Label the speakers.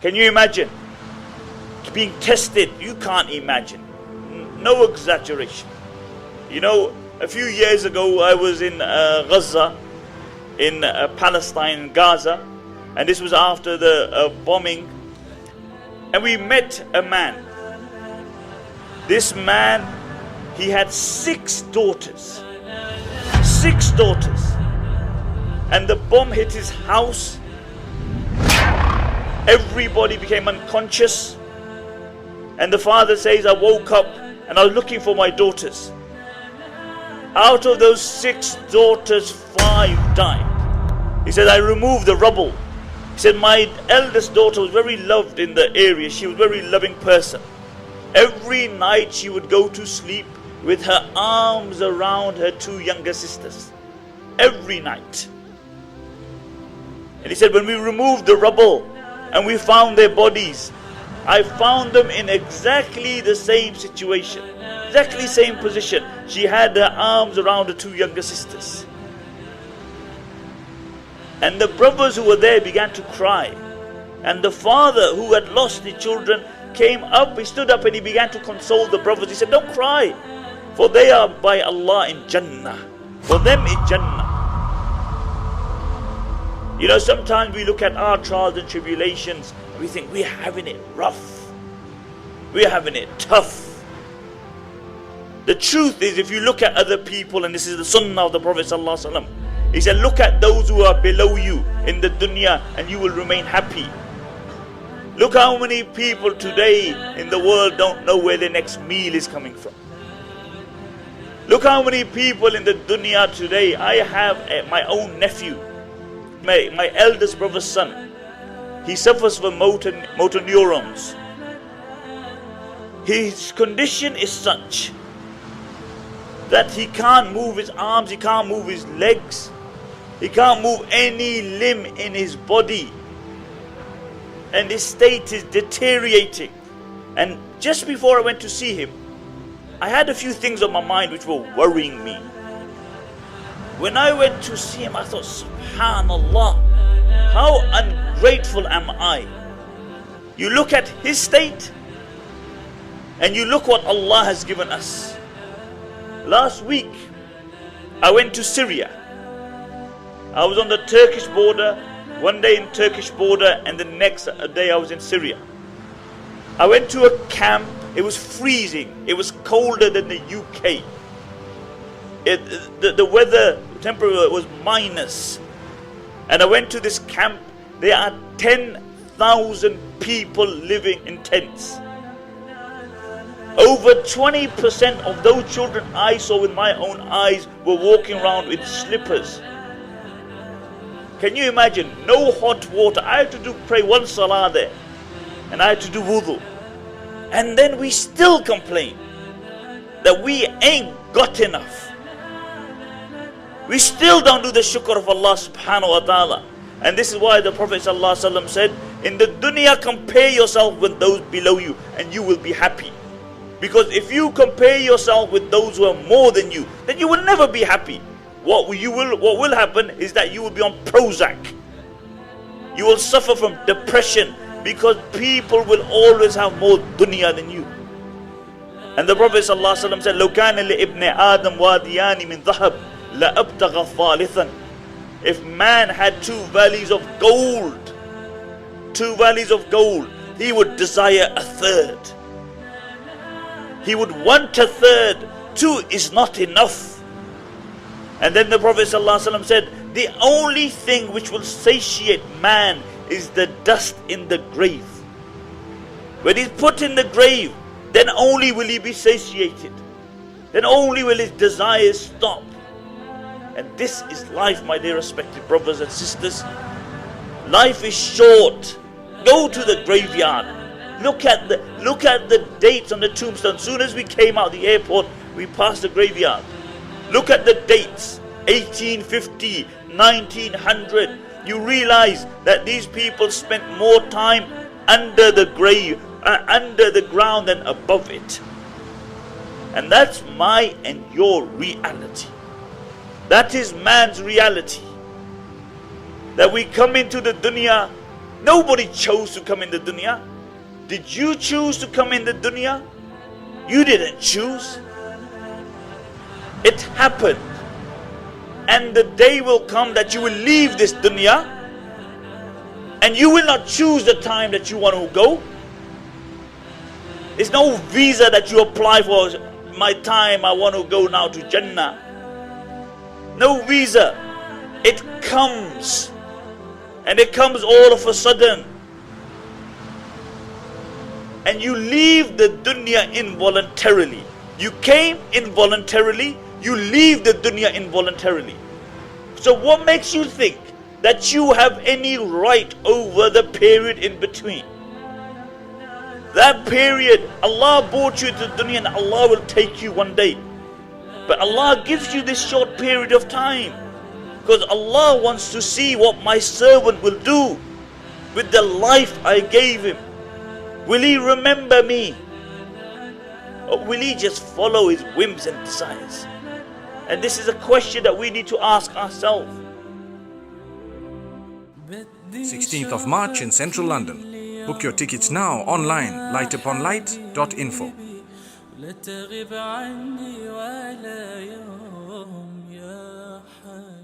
Speaker 1: Can you imagine? Being tested, you can't imagine. No exaggeration. You know, a few years ago I was in Gaza, in Palestine, Gaza, and this was after the bombing, and we met a man. This man, he had 6 daughters. 6 daughters. And the bomb hit his house. Everybody became unconscious. And the father says, I woke up and I was looking for my daughters. Out of those 6 daughters, 5 died. He said, I removed the rubble. He said, my eldest daughter was very loved in the area. She was a very loving person. Every night she would go to sleep with her arms around her 2 younger sisters. Every night. And he said, when we removed the rubble and we found their bodies, I found them in exactly the same situation, exactly same position. She had her arms around her 2 younger sisters. And the brothers who were there began to cry. And the father who had lost the children came up, he stood up and he began to console the brothers. He said, don't cry, for they are by Allah in Jannah. For them in Jannah. You know, sometimes we look at our trials and tribulations and we think we're having it rough. We're having it tough. The truth is, if you look at other people, and this is the sunnah of the Prophet ﷺ, he said, look at those who are below you in the dunya and you will remain happy. Look how many people today in the world don't know where their next meal is coming from. Look how many people in the dunya today. I have my own nephew, my eldest brother's son. He suffers from motor neurons. His condition is such that he can't move his arms, he can't move his legs, he can't move any limb in his body. And his state is deteriorating. And just before I went to see him, I had a few things on my mind which were worrying me. When I went to see him, I thought, Subhanallah, how ungrateful am I? You look at his state and you look what Allah has given us. Last week, I went to Syria. I was on the Turkish border. One day in Turkish border and the next day I was in Syria. I went to a camp. It was freezing. It was colder than the UK. The weather temperature was minus. And I went to this camp. There are 10,000 people living in tents. Over 20% of those children I saw with my own eyes were walking around with slippers. Can you imagine? No hot water. I had to pray 1 salah there. And I had to do wudu. And then we still complain that we ain't got enough. We still don't do the shukr of Allah subhanahu wa ta'ala. And this is why the Prophet ﷺ said, in the dunya compare yourself with those below you and you will be happy. Because if you compare yourself with those who are more than you, then you will never be happy. What will happen is that you will be on Prozac. You will suffer from depression because people will always have more dunya than you. And the Prophet ﷺ said, لو كان لابن آدم واديان من ذهب لأبتغى ثالثا. If man had 2 valleys of gold, 2 valleys of gold, he would desire a third. He would want a third. 2 is not enough. And then the Prophet ﷺ said, the only thing which will satiate man is the dust in the grave. When he's put in the grave, then only will he be satiated. Then only will his desires stop. And this is life, my dear respected brothers and sisters. Life is short. Go to the graveyard. Look at the dates on the tombstone. As soon as we came out of the airport, we passed the graveyard. Look at the dates, 1850, 1900. You realize that these people spent more time under the grave, under the ground than above it. And that's my and your reality. That is man's reality. That we come into the dunya Nobody chose to come in the dunya. Did you choose to come in the dunya? You didn't choose. It happened. And the day will come that you will leave this dunya, and you will not choose the time that you want to go. It's no visa that you apply for. My time, I want to go now to Jannah. No visa. It comes. And it comes all of a sudden. And you leave the dunya involuntarily. You came involuntarily. You leave the dunya involuntarily. So what makes you think that you have any right over the period in between? That period, Allah brought you to the dunya and Allah will take you one day. But Allah gives you this short period of time because Allah wants to see what my servant will do with the life I gave him. Will he remember me? Or will he just follow his whims and desires? And this is a question that we need to ask ourselves.
Speaker 2: 16th of March in central London. Book your tickets now online, lightuponlight.info. لا تغب عني ولا يوم يا حبيبي.